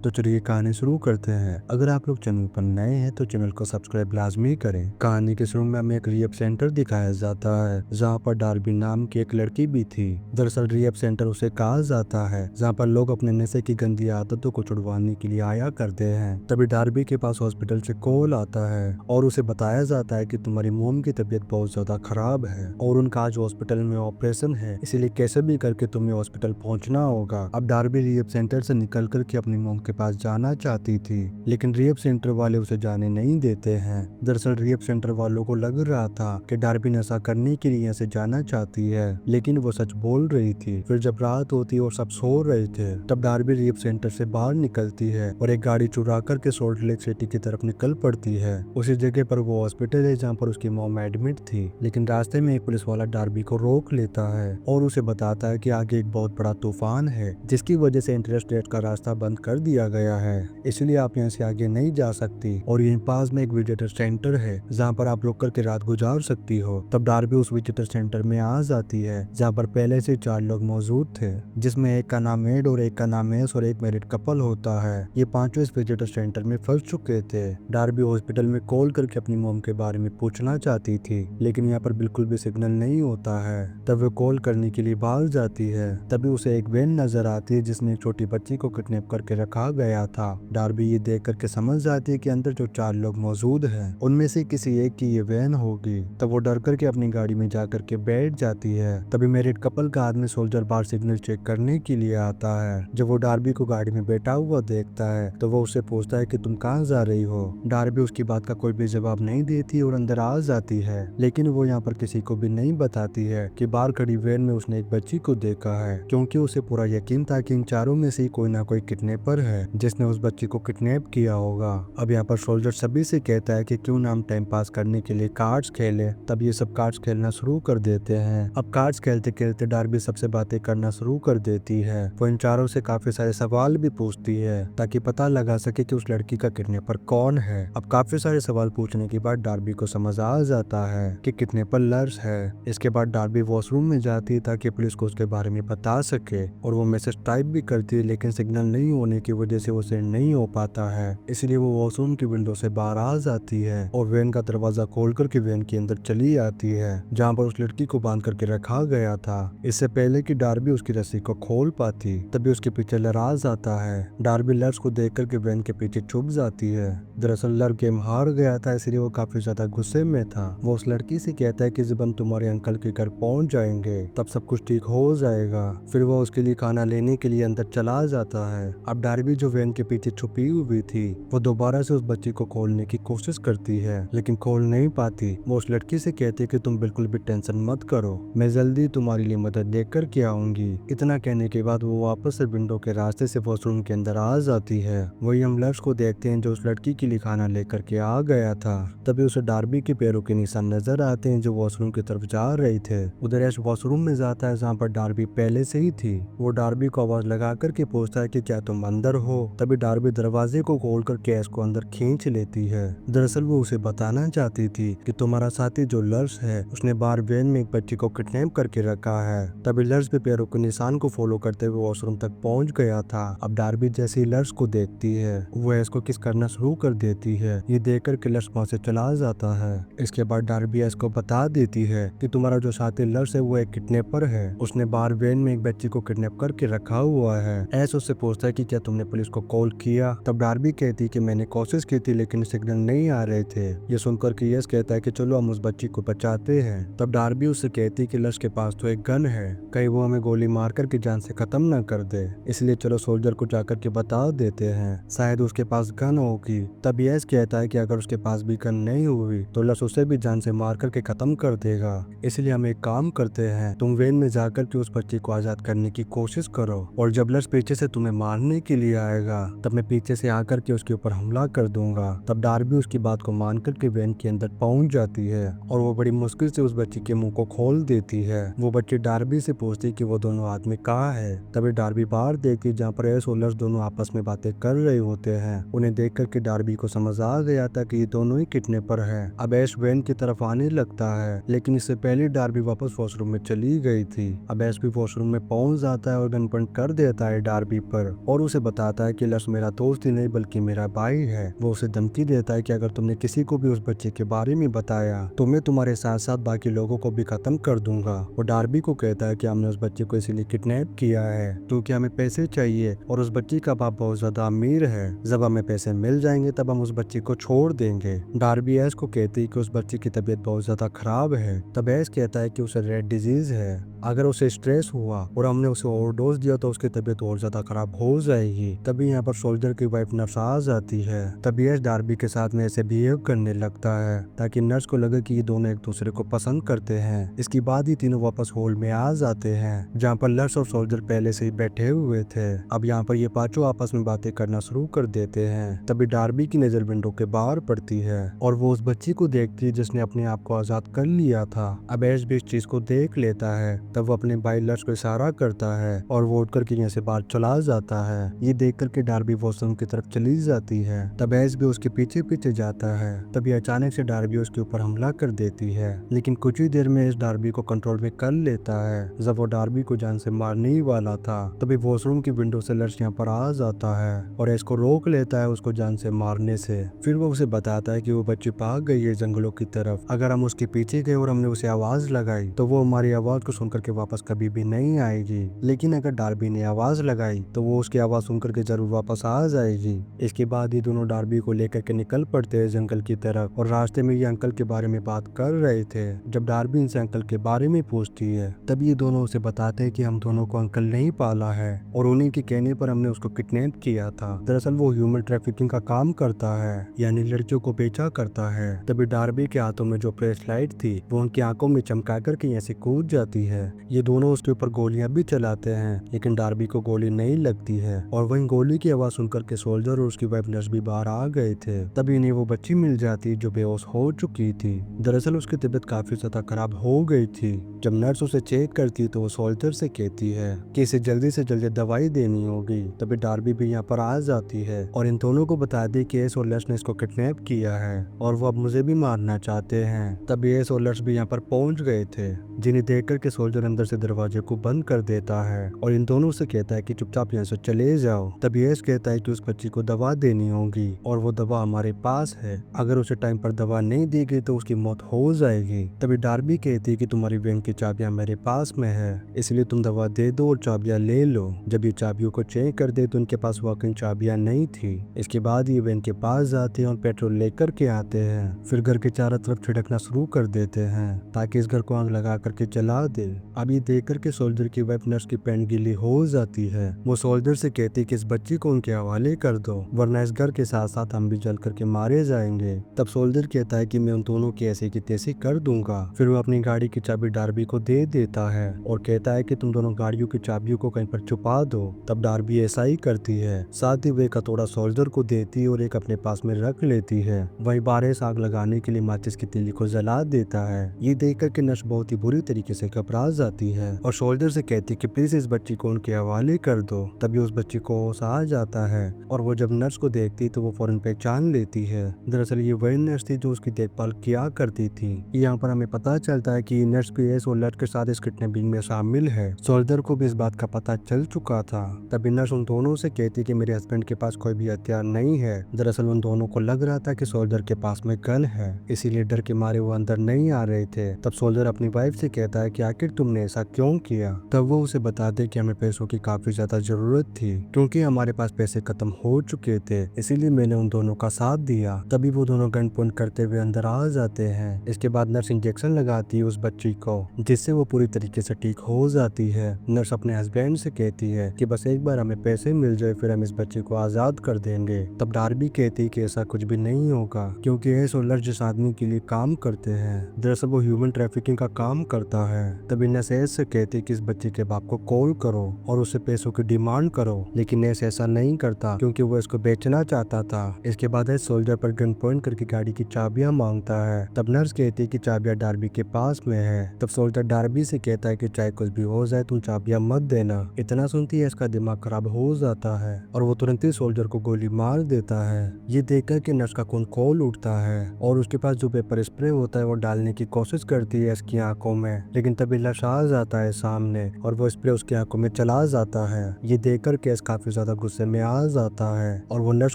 तो चलिए कहानी शुरू करते हैं। अगर आप लोग चैनल पर नए हैं तो चैनल को सब्सक्राइब लाजमी करें। कहानी के शुरू में हमें एक रिहैब सेंटर दिखाया जाता है जहाँ पर डार्बी नाम की एक लड़की भी थी। दरअसल रिहैब सेंटर उसे कहा जाता है जहाँ पर लोग अपने नशे की गंदी आदतों को छुड़वाने के लिए आया करते हैं। तभी डार्बी के पास हॉस्पिटल से कॉल आता है और उसे बताया जाता है कि तुम्हारी मोम की तबीयत बहुत ज्यादा खराब है और उनका आज हॉस्पिटल में ऑपरेशन है, इसीलिए कैसे भी करके तुम्हें हॉस्पिटल पहुंचना होगा। अब डार्बी रिहैब सेंटर से निकल कर के अपनी मोम के पास जाना चाहती थी, लेकिन रिहैब सेंटर वाले उसे जाने नहीं देते हैं। दरअसल रिहैब सेंटर वालों को लग रहा था कि डार्बी नशा करने के लिए यहाँ से जाना चाहती है, लेकिन वो सच बोल रही थी। फिर जब रात होती और सब सो रहे थे तब डार्बी रिहैब सेंटर से बाहर निकलती है और एक गाड़ी चुरा करके सॉल्ट लेक सिटी की तरफ निकल पड़ती है। उसी जगह पर वो हॉस्पिटल है जहाँ पर उसकी मॉम एडमिट थी, लेकिन रास्ते में एक पुलिस वाला डार्बी को रोक लेता है और उसे बताता है कि आगे एक बहुत बड़ा तूफान है जिसकी वजह से इंटरस्टेट का रास्ता बंद कर दिया गया है, इसलिए आप यहाँ से आगे नहीं जा सकती और यहीं पास में एक विजिटर सेंटर है जहाँ पर आप रुक करके रात गुजार सकती हो। तब डार्बी उस विजिटर सेंटर में आ जाती है जहाँ पर पहले से 4 लोग मौजूद थे, जिसमें एक का नाम एड और एक का नाम एस और एक मैरिड कपल होता है। ये पांचों इस विजिटर सेंटर में फंस चुके थे। डार्बी हॉस्पिटल में कॉल करके अपनी मोम के बारे में पूछना चाहती थी, लेकिन यहाँ पर बिल्कुल भी सिग्नल नहीं होता है। तब वो कॉल करने के लिए बाहर जाती है, तभी उसे एक वैन नजर आती है जिसमें एक छोटी बच्ची को किडनैप करके रखा गया था। डार्बी ये देख करके समझ जाती है कि अंदर जो 4 लोग मौजूद हैं उनमें से किसी एक की ये वैन होगी। तब वो डर करके अपनी गाड़ी में जा करके बैठ जाती है। तभी मैरिड कपल का आदमी सोल्जर बार सिग्नल चेक करने के लिए आता है। जब वो डार्बी को गाड़ी में बैठा हुआ देखता है तो वो उससे पूछता है कि तुम कहाँ जा रही हो। डार्बी उसकी बात का कोई भी जवाब नहीं देती और अंदर आ जाती है, लेकिन वो यहाँ पर किसी को भी नहीं बताती है कि बाहर खड़ी वैन में उसने एक बच्ची को देखा है, क्योंकि उसे पूरा यकीन था कि इन चारों में से कोई ना कोई किडनैपर है जिसने उस बच्ची को किडनैप किया होगा। अब यहाँ पर सोल्जर सभी से कहता है कि क्यों ना हम टाइम पास करने के लिए कार्ड्स खेले। तब ये सब कार्ड्स खेलना शुरू कर देते हैं। अब कार्ड्स खेलते खेलते डार्बी सबसे बातें करना शुरू कर देती है। वो इन चारों से काफी सारे सवाल भी पूछती है ताकि पता लगा सके कि उस लड़की का किडनैपर कौन है। अब काफी सारे सवाल पूछने के बाद डार्बी को समझ आ जाता है कि किडनैपर लर्स है। इसके बाद डार्बी वॉशरूम में जाती है ताकि पुलिस को उसके बारे में बता सके और वो मैसेज टाइप भी करती है, लेकिन सिग्नल नहीं होने की वजह से वो सेंड नहीं हो पाता है। इसलिए वो वॉशरूम की विंडो से बाहर आ जाती है और वैन का दरवाजा खोल करके वैन के अंदर चली आती है जहाँ पर उस लड़की को बांध करके रखा गया था। इससे पहले कि डार्बी उसकी रस्सी को खोल पाती तभी उसके पीछे लराज आता है। डार्बी लर्स को देख करके वैन के पीछे छुप जाती है। दरअसल लर गेम हार गया था, इसलिए वो काफी ज्यादा गुस्से में था। वो उस लड़की से कहता है कि जब हम तुम्हारे अंकल के घर पहुंच जाएंगे तब सब कुछ ठीक हो जाएगा। फिर वो उसके लिए खाना लेने के लिए अंदर चला जाता है। अब डार्बी जो वैन के पीछे छुपी हुई थी वो दोबारा से उस बच्ची को खोलने की कोशिश करती है, लेकिन खोल नहीं पाती। वो उस लड़की से कहती है कि तुम बिल्कुल भी टेंशन मत करो, मैं जल्दी तुम्हारे लिए मदद लेकर के आऊंगी। इतना कहने के बाद वो वापस से विंडो के रास्ते से वॉशरूम के अंदर आ जाती है। वही हम लर्स को देखते हैं जो उस लड़की के लिए खाना लेकर के आ गया था। तभी उसे डार्बी के पैरों के निशान नजर आते हैं जो वॉशरूम की तरफ जा रहे थे। उधर ऐश वॉशरूम में जाता है जहाँ पर डार्बी पहले से ही थी। वो डार्बी को आवाज लगा करके पूछता है कि क्या तुम अंदर हो। तभी डार्बी दरवाजे को खोल कर ऐश को अंदर खींच लेती है। दरअसल वो उसे बताना चाहती थी कि तुम्हारा साथी जो लर्स है उसने बार वैन में एक बच्ची को किडनैप करके रखा है। तभी लर्स भी पैरों के निशान को फॉलो करते हुए वॉशरूम तक पहुंच गया था। अब डार्बी जैसे ही लर्स को देखती है वो ऐश को किस करना शुरू कर देती है। ये देखकर कि लर्स वहां से चला जाता है। इसके बाद डार्बी ऐश को बता देती है कि तुम्हारा जो साथी लर्स है वो एक किडनैपर है, उसने बार वैन में एक बच्ची को किडनैप करके रखा हुआ है। ऐश उससे पूछता है कि क्या तुमने पुलिस को कॉल किया। तब डार्बी कहती कि मैंने कोशिश की थी लेकिन सिग्नल नहीं आ रहे थे। ये सुनकर कि यस कहता है कि चलो हम उस बच्ची को बचाते हैं। तब डार्बी उससे कहती कि लर्स के पास तो एक गन है, कहीं वो हमें गोली मार कर की जान से खत्म ना कर दे, इसलिए चलो सोल्जर को जाकर के बता देते हैं, शायद उसके पास गन होगी। तब यस कहता है कि अगर उसके पास भी गन नहीं हुई तो लर्स उसे भी जान से मार करके खत्म कर देगा, इसलिए हम एक काम करते हैं, तुम वैन में जाकर के उस बच्ची को आजाद करने की कोशिश करो और जब लर्स पीछे से तुम्हें मारने के लिए आएगा तब मैं पीछे से आकर के उसके ऊपर हमला कर दूंगा। तब डार्बी उसकी बात को मान करके वैन के अंदर पहुंच जाती है और वो बड़ी मुश्किल से उस बच्ची के मुंह को खोल देती है। वो बच्ची डार्बी से पूछती कि वो दोनों आदमी कहाँ है। तभी डार्बी बाहर देखती जहाँ पर ऐश और लर्स दोनों आपस में बातें कर रहे होते हैं। उन्हें देख करके डार्बी को समझ आ गया था कि ये दोनों ही किडनैपर हैं। अब ऐश वैन की तरफ आने लगता है, लेकिन इससे पहले डार्बी वापस वॉशरूम में चली गई थी। अब ऐश भी वॉशरूम में पहुंच जाता है और गन पॉइंट कर देता है डार्बी पर और उसे बता बताता है कि लक्ष्य मेरा दोस्त ही नहीं बल्कि मेरा भाई है। वो उसे धमकी देता है कि अगर तुमने किसी को भी उस बच्चे के बारे में बताया तो मैं तुम्हारे साथ साथ बाकी लोगों को भी खत्म कर दूंगा। वो डार्बी को कहता है कि हमने उस बच्चे को इसीलिए किडनैप किया है क्योंकि हमें पैसे चाहिए और उस बच्चे का बाप बहुत ज्यादा अमीर है। जब हमें पैसे मिल जाएंगे तब हम उस बच्चे को छोड़ देंगे। डार्बी ऐश को कहती है कि उस बच्चे की तबीयत बहुत ज्यादा खराब है। तब ऐश कहता है कि उसे रेड डिजीज है, अगर उसे स्ट्रेस हुआ और हमने उसे ओवरडोज दिया तो उसकी तबीयत और ज्यादा खराब हो जाएगी। तभी यहाँ पर सोल्जर की वाइफ नर्स आ जाती है। तभी यश डार्बी के साथ में ऐसे बिहेव करने लगता है ताकि नर्स को लगे कि ये दोनों एक दूसरे को पसंद करते हैं। इसके बाद ही तीनों वापस हॉल में आ जाते हैं जहाँ पर नर्स और सोल्जर पहले से ही बैठे हुए थे। अब यहाँ पर ये पांचों आपस में बातें करना शुरू कर देते हैं। तभी डार्बी की नजर विंडो के बाहर पड़ती है और वो उस बच्ची को देखती है जिसने अपने आप को आजाद कर लिया था। अब ऐश भी इस चीज को देख लेता है। तब वो अपने भाई लक्ष्य को इशारा करता है और वो उठ करके यहाँ से बाहर चला जाता है। ये देख करके डार्बी वॉशरूम की तरफ चली जाती है। तब ऐश भी उसके पीछे पीछे जाता है। तभी अचानक से डार्बी उसके ऊपर हमला कर देती है, लेकिन कुछ ही देर में इस डार्बी को कंट्रोल में कर लेता है। जब वो डार्बी को जान से मारने ही वाला था तभी वॉशरूम की विंडो से लक्ष्य यहाँ पर आ जाता है और ऐश को रोक लेता है उसको जान से मारने से। फिर वो उसे बताता है कि वो बच्ची भाग गई है जंगलों की तरफ। अगर हम उसके पीछे गए और हमने उसे आवाज लगाई तो वो हमारी आवाज को सुनकर के वापस कभी भी नहीं आएगी, लेकिन अगर डार्बी ने आवाज लगाई तो वो उसकी आवाज सुनकर के जरूर वापस आ जाएगी। इसके बाद ये दोनों डार्बी को लेकर के निकल पड़ते हैं जंगल की तरफ और रास्ते में ये अंकल के बारे में बात कर रहे थे। जब डार्बी इनसे अंकल के बारे में पूछती है तब ये दोनों उसे बताते हैं कि हम दोनों को अंकल नहीं पाला है और उन्हीं के कहने पर हमने उसको किडनैप किया था। दरअसल वो ह्यूमन ट्रैफिकिंग का काम करता है, यानी लड़कियों को बेचा करता है। तभी डार्बी के हाथों में जो फ्लैश लाइट थी वो उनकी आंखों में चमका करके यहाँ से कूद जाती है। ये दोनों उसके ऊपर गोलियां भी चलाते हैं लेकिन डार्बी को गोली नहीं लगती है और वहीं गोली की आवाज सुनकर के सोल्जर और उसकी वाइफ नर्स भी बाहर आ गए थे। तभी इन्हें वो बच्ची मिल जाती जो बेहोश हो चुकी थी। दरअसल उसकी तबीयत काफी ज्यादा खराब हो गई थी। जब नर्स उसे चेक करती तो वो सोल्जर से कहती है कि इसे जल्दी से जल्दी दवाई देनी होगी। तभी डार्बी भी यहाँ पर आ जाती है और इन दोनों को बता दी कि एस और लर्स ने इसको किडनैप किया है और वो अब मुझे भी मारना चाहते हैं। तभी एस और लर्स भी यहाँ पर पहुंच गए थे, जिन्हें देख करके सोल्जर अंदर से दरवाजे को बंद कर देता है और इन दोनों से कहता है कि चुपचाप यहाँ से चले जाओ। तभी एस कहता है कि उस बच्ची को दवा देनी होगी और वो दवा हमारे पास है, अगर उसे टाइम पर दवा नहीं दी गई तो उसकी मौत हो जाएगी। तभी डार्बी कहती है कि तुम्हारी बैंक की चाबियां मेरे पास में है, इसलिए तुम दवा दे दो और चाबियां ले लो। जब ये चाबियों को चेक कर दे तो उनके पास वाकई चाबियां नहीं थी। इसके बाद ये बैंक के पास जाते हैं और पेट्रोल लेकर के आते हैं। फिर घर के चारों तरफ छिड़कना शुरू कर देते हैं ताकि इस घर को आग लगा करके जला दे। अब ये देख करके सोल्जर की वाइफ नर्स की पैंट गीली हो जाती है। वो सोल्जर से कहती है कि इस बच्ची को उनके हवाले कर दो वरना इस घर के साथ साथ हम भी जल करके मारे जाएंगे। तब सोल्जर कहता है कि मैं उन दोनों की ऐसे की तैसी कर दूंगा। फिर वो अपनी गाड़ी की चाबी डार्बी को दे देता है और कहता है कि तुम दोनों गाड़ियों की चाबियों को कहीं पर छुपा दो। तब डार्बी ऐसा ही करती है, साथ ही वे एक हथौड़ा सोल्जर को देती है और एक अपने पास में रख लेती है। वही बारिश आग लगाने के लिए माचिस की तीली को जला देता है। ये देख करके नर्स बहुत ही बुरी तरीके से घबरा जाती है और सोल्जर से कहती है कि प्लीज इस बच्ची को उनके हवाले कर दो। तभी उस बच्ची को होश आ जाता है और वो जब नर्स को देखती तो वो फौरन पहचान लेती है। दरअसल ये वही नर्स थी जो उसकी देखभाल किया करती थी। यहाँ पर हमें पता चलता है कि नर्स भी एस और लट के साथ इस किडनैपिंग में शामिल है। सोल्जर को भी इस बात का पता चल चुका था। तभी नर्स उन दोनों से कहती कि मेरे हस्बैंड के पास कोई भी हथियार नहीं है। दरअसल उन दोनों को लग रहा था कि सोल्जर के पास में गन है, इसीलिए डर के मारे वो अंदर नहीं आ रहे थे। तब सोल्जर अपनी वाइफ से कहता है कि आखिर तुमने ऐसा क्यों किया। तब वो उसे बताते कि हमें पैसों की काफी ज्यादा जरूरत थी क्योंकि हमारे पास पैसे खत्म हो चुके थे, इसीलिए मैंने उन दोनों का साथ दिया। तभी वो दोनों गन पॉइंट करते हुए अंदर आ जाते हैं। इसके बाद नर्स इंजेक्शन लगाती है उस बच्ची को, जिससे वो पूरी तरीके से ठीक हो जाती है। नर्स अपने हस्बैंड से कहती है कि बस एक बार हमें पैसे मिल जाए फिर हम इस बच्चे को आजाद कर देंगे। तब डार्बी कहती है कि ऐसा कुछ भी नहीं होगा क्योंकि एस और लर्स जिस आदमी के लिए काम करते हैं दरअसल वो ह्यूमन ट्रैफिकिंग का काम करता है। तभी नर्स एस से कहती है कि इस बच्चे के बाप को कॉल करो और उससे पैसों की डिमांड करो, लेकिन एस ऐसा नहीं करता क्योंकि वो इसको बेचना चाहता था। इसके बाद एस सोल्जर पर गन पॉइंट करके गाड़ी की चाबियां मांगता है। तब नर्स कहती है कि चाबियां डार्बी के पास में है। तब सोल्जर डार्बी से कहता है कि चाहे कुछ भी हो जाए तुम चाबियां मत देना। इतना सुनती है इसका दिमाग खराब हो जाता है और वो तुरंत ही सोल्जर को गोली मार देता है। ये देखकर कि नर्स का खून खौल उठता है और उसके पास जो पेपर स्प्रे होता है वो डालने की कोशिश करती है इसकी आंखों में, लेकिन तभी लश आ जाता है सामने और वो स्प्रे उसकी आंखों में चला जाता है। ये देखकर केस काफी ज्यादा गुस्से में आ जाता है और वो नर्स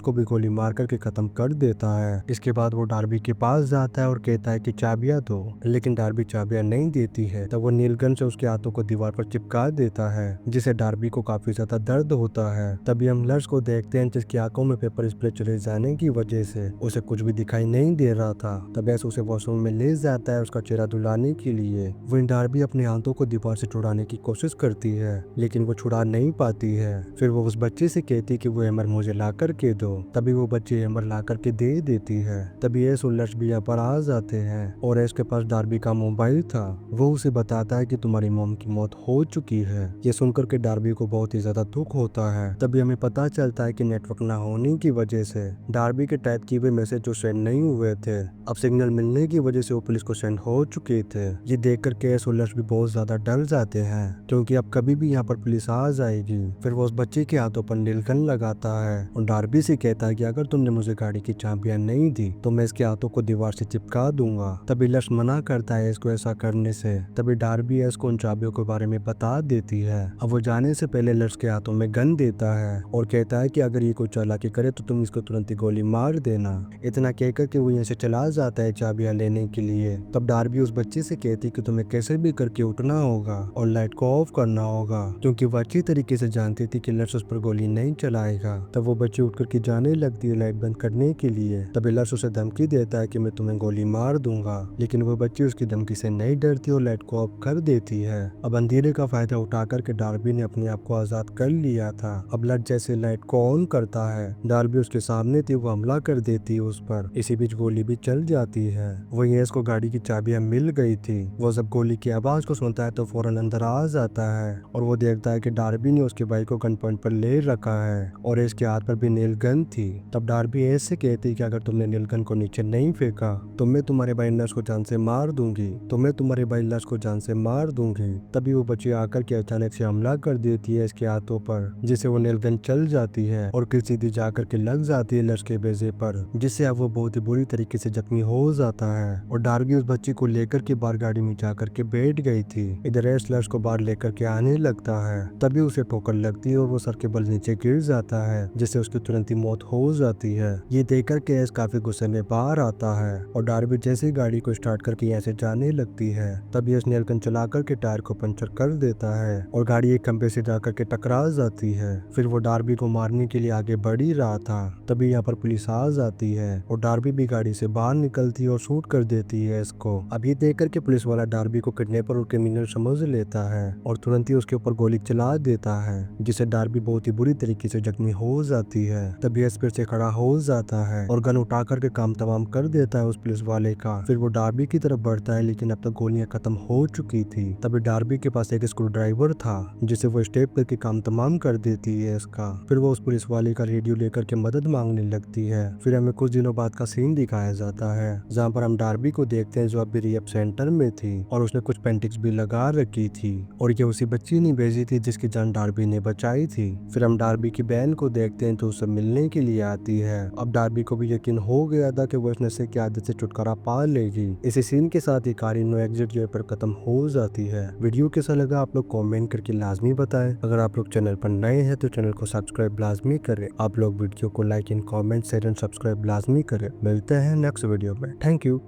को भी गोली मार करके खत्म कर देता है। इसके बाद वो डार्बी के पास जाता है और कहता है कि चाबियां दो, लेकिन डार्बी चाबियां नहीं देती है। तब वो नील गन से उसके हाथों को दीवार पर चिपका देता है, जिसे डार्बी को काफी ज्यादा दर्द होता है। तभी हम नर्स को देखते हैं जिसकी आंखों में पेपर स्प्रे चले जाने की वजह से उसे कुछ भी दिखाई नहीं दे रहा था। तब ऐसे उसे वॉशरूम में ले जाता है उसका चेहरा धुलाने के लिए। वहीं डार्बी अपने हाथों को दीवार से छुड़ाने की कोशिश करती है, लेकिन वो छुड़ा नहीं पाती है। फिर वो उस बच्चे से कहती कि वो हैमर मुझे ला करके दो। तभी वो बच्चे हैमर ला करके दे देती है। तभी एस और लक्ष्य भी यहाँ पर आ जाते हैं और एस के पास डार्बी का मोबाइल था। वो उसे बताता है कि तुम्हारी मॉम की मौत हो चुकी है। ये सुनकर के डार्बी को बहुत ही ज्यादा दुख होता है। तभी हमें पता चलता है कि नेटवर्क न होने की वजह से डार्बी के टाइप किए हुए मैसेज जो सेंड नहीं हुए थे, अब सिग्नल मिलने की वजह से वो पुलिस को सेंड हो चुके थे। ये देख कर के एस और लक्ष्य भी बहुत ज्यादा डर जाते हैं, क्योंकि अब कभी भी यहाँ पर पुलिस आ जाएगी। फिर वो उस बच्चे के हाथों पर नीलगन लगाता है और डार्बी से कहता है कि अगर तुमने मुझे गाड़ी की चाबियां नहीं दी तो मैं इसके हाथों को दीवार से चिपका दूंगा। तभी लक्ष्य मना करता है इसको ऐसा करने से। तभी डार्बी एस को उन चाबियों के बारे में बता देती है। अब वो जाने से पहले लक्ष्य के हाथों में गन देता है और कहता है कि अगर ये कोई चालाकी करे तो तुम इसको तुरंत ही गोली मार देना। इतना कहकर के वो यहाँ से चला जाता है चाबियां लेने के लिए। तब डार्बी उस बच्चे से कहती कि तुम्हें कैसे भी करके उठना होगा और लाइट को ऑफ करना होगा, क्योंकि वो अच्छी तरीके से जानती थी कि लक्ष्य उस पर गोली नहीं चलाएगा। तब वो बच्ची उठ करके जाने लगती है लाइट बंद करने के लिए। तभी लक्ष्य उसे धमकी देता है कि मैं तुम्हें गोली मार दूंगा, लेकिन वो बच्ची उसकी धमकी से नहीं डरती और लाइट को ऑफ कर देती है। अब अंधेरे का फायदा उठा करके डार्बी ने अपने आप को आजाद कर लिया था। अब लट जैसे लाइट को ऑन करता है, डार्बी उसके सामने थी, वो हमला कर देती है उस पर। इसी बीच गोली भी चल जाती है। वहीं एस को गाड़ी की चाबियां मिल गई थी। वो जब गोली की आवाज को सुनता है तो फौरन अंदर आ जाता है और वो देखता है कि डार्बी ने उसके भाई को गन पॉइंट पर ले रखा है और एस के हाथ पर भी नील गन थी। तब डार्बी एस से कहती कि अगर तुमने नील गन को नीचे नहीं फेंका तो मैं तुम्हारे भाई नर्स को जान से मार दूंगी, तो मैं तुम्हारे भाई नर्स को जान से मार दूंगी। तभी वो बच्ची आकर के अचानक से हमला कर देती है इसके हाथों पर, जिससे वो नील गन चल जाती है और किसी सीधी जाकर के लग जाती है लर्स के बेजे पर, जिससे अब वो बहुत ही बुरी तरीके से जख्मी हो जाता है। और डार्बी उस बच्ची को लेकर के बाहर गाड़ी में जाकर के बैठ गई थी। इधर एस लर्स को बाहर लेकर के आने लगता है। तभी उसे ठोकर लगती है और वो सर के बल नीचे गिर जाता है, जिससे उसकी तुरंत ही मौत हो जाती है। ये देखकर के एस काफी गुस्से में बाहर आता है और डार्बी जैसे ही गाड़ी को स्टार्ट करके यहाँ से जाने लगती है, तभी एस नीलकन चला कर के टायर को पंचर कर देता है और गाड़ी एक खंबे से जाकर के टकरा जाती है। फिर वो डार्बी को मारने के लिए आगे बढ़ ही रहा था, तभी यहाँ पर पुलिस आ जाती है और डार्बी भी गाड़ी से बाहर निकलती है और शूट कर देती है इसको। अब ये देखकर के पुलिस वाला डार्बी को किडनैपर और क्रिमिनल समझ लेता है और तुरंत ही उसके ऊपर गोली चला देता है, जिससे डार्बी बहुत ही बुरी तरीके से जख्मी हो जाती है। तभी एस फिर से खड़ा हो जाता है और गन उठा करके काम तमाम कर देता है उस पुलिस वाले का। फिर वो डार्बी की तरफ बढ़ता है, लेकिन अब तक गोलियां खत्म हो चुकी थी। तभी डार्बी के पास एक स्क्रू ड्राइवर था, जिसे वो स्टेप करके काम तमाम कर देती है इसका। फिर वो उस पुलिस वाले का रेडियो लेकर के मदद मांगने लगती है। फिर हमें कुछ दिनों बाद का सीन दिखाया जाता है, जहाँ पर हम डार्बी को देखते हैं जो अभी रिहैब सेंटर में थी और उसने कुछ पेंटिक्स भी लगा रखी थी और ये उसी बच्ची ने भेजी थी जिसकी जान डार्बी ने बचाई थी। फिर हम डार्बी की बहन को देखते हैं तो उससे मिलने के लिए आती है। अब डार्बी को भी यकीन हो गया था कि वो इस नशे की आदत से छुटकारा पा लेगी। इसी सीन के साथ ही कहानी नो एग्जिट जो पर खत्म हो जाती है। वीडियो कैसा लगा आप लोग कमेंट करके लाजमी बताएं। अगर आप लोग चैनल पर नए हैं तो चैनल को सब्सक्राइब लाजमी करें। आप लोग वीडियो को like in comment share and subscribe लाजमी करें। मिलते हैं नेक्स्ट वीडियो में। Thank you.